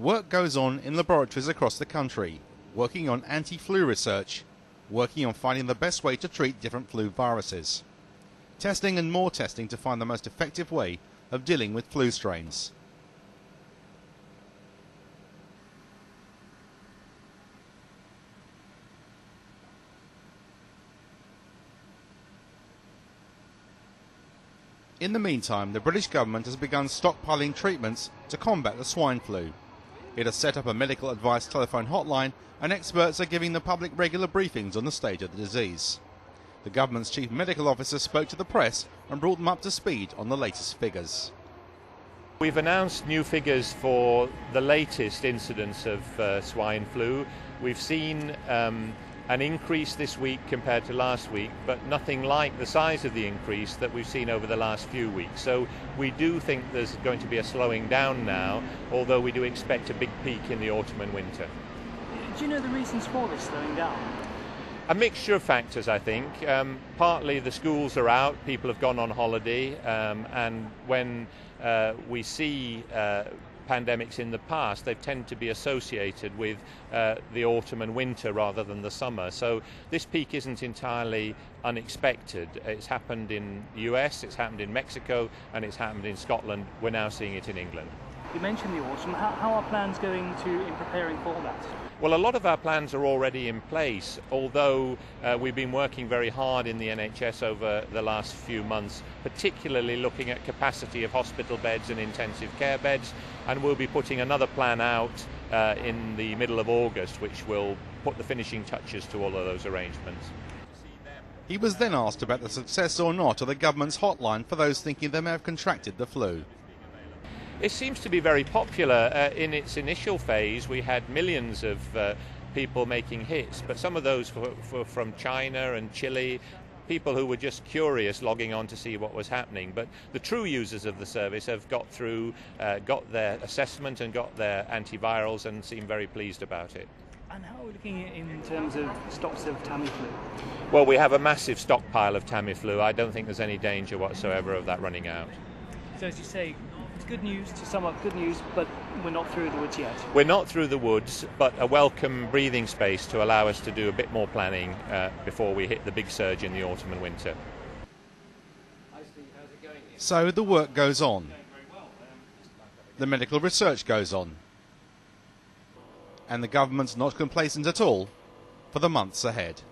Work goes on in laboratories across the country, working on anti-flu research, working on finding the best way to treat different flu viruses. Testing and more testing to find the most effective way of dealing with flu strains. In the meantime, the British government has begun stockpiling treatments to combat the swine flu. It has set up a medical advice telephone hotline, and experts are giving the public regular briefings on the state of the disease. The government's chief medical officer spoke to the press and brought them up to speed on the latest figures. We've announced new figures for the latest incidence of swine flu. We've seen an increase this week compared to last week, but nothing like the size of the increase that we've seen over the last few weeks. So we do think there's going to be a slowing down now, although we do expect a big peak in the autumn and winter. Do you know the reasons for this slowing down? A mixture of factors, I think. Partly the schools are out, people have gone on holiday, and when we see pandemics in the past, they tend to be associated with the autumn and winter rather than the summer. So this peak isn't entirely unexpected. It's happened in the US, it's happened in Mexico, and it's happened in Scotland. We're now seeing it in England. You mentioned the autumn. How are plans going in preparing for that? Well, a lot of our plans are already in place, although we've been working very hard in the NHS over the last few months, particularly looking at capacity of hospital beds and intensive care beds, and we'll be putting another plan out in the middle of August, which will put the finishing touches to all of those arrangements. He was then asked about the success or not of the government's hotline for those thinking they may have contracted the flu. It seems to be very popular. In its initial phase, we had millions of people making hits, but some of those were from China and Chile, people who were just curious, logging on to see what was happening. But the true users of the service have got through, got their assessment and got their antivirals and seem very pleased about it. And how are we looking in terms of stocks of Tamiflu? Well, we have a massive stockpile of Tamiflu. I don't think there's any danger whatsoever of that running out. So as you say, it's good news, to sum up, good news, but we're not through the woods yet. We're not through the woods, but a welcome breathing space to allow us to do a bit more planning before we hit the big surge in the autumn and winter. So the work goes on. The medical research goes on. And the government's not complacent at all for the months ahead.